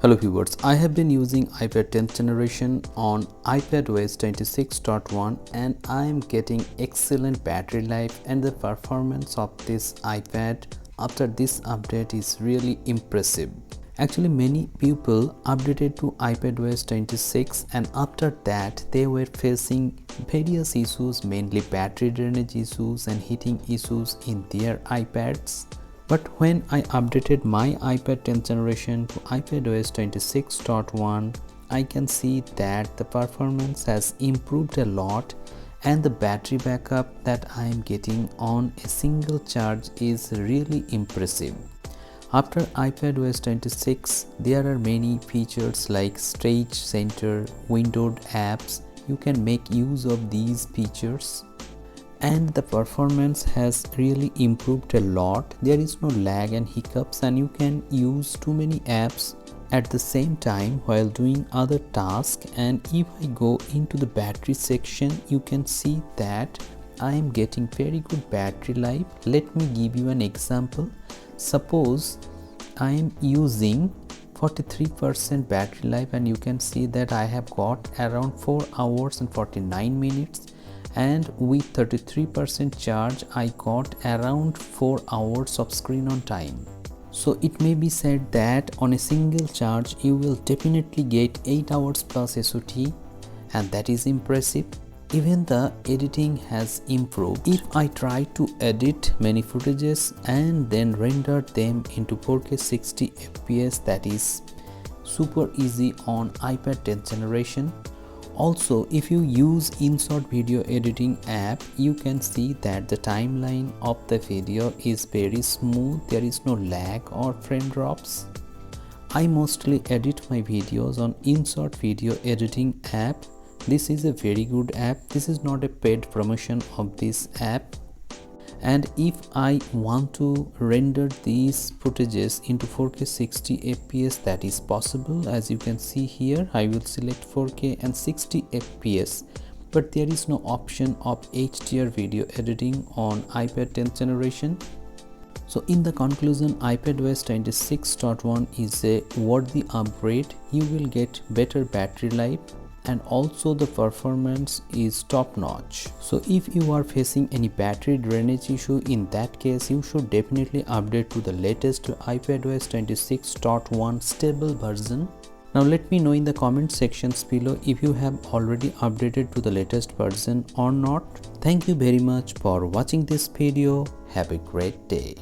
Hello viewers, I have been using iPad 10th generation on Ipados 26.1 and I am getting excellent battery life, and the performance of this iPad after this update is really impressive. Actually, many people updated to Ipados 26 and after that they were facing various issues, mainly battery drainage issues and heating issues in their iPads. But when I updated my iPad 10th generation to Ipados 26.1, I can see that the performance has improved a lot and the battery backup that I am getting on a single charge is really impressive. After Ipados 26, there are many features like Stage Center, windowed apps. You can make use of these features. And the performance has really improved a lot. There is no lag and hiccups, and you can use too many apps at the same time while doing other tasks. And if I go into the battery section, you can see that I am getting very good battery life. Let me give you an example. Suppose I am using 43% battery life, and you can see that I have got around 4 hours and 49 minutes, and with 33% charge I got around 4 hours of screen on time. So it may be said that on a single charge you will definitely get 8 hours plus SOT, and that is impressive. Even the editing has improved. If I try to edit many footages and then render them into 4K 60 FPS, that is super easy on iPad 10th generation. Also, if you use InShot video editing app, you can see that the timeline of the video is very smooth. There is no lag or frame drops. I mostly edit my videos on InShot video editing app. This is a very good app. This is not a paid promotion of this app. And if I want to render these footages into 4K 60 FPS, that is possible. As you can see here, I will select 4K and 60 FPS, but there is no option of HDR video editing on iPad 10th generation. So in the conclusion, Ipados 26.1 is a worthy upgrade. You will get better battery life, and also the performance is top notch. So if you are facing any battery drainage issue, in that case you should definitely update to the latest Ipados 26.1 stable version. Now let me know in the comment sections below if you have already updated to the latest version or not. Thank you very much for watching this video. Have a great day.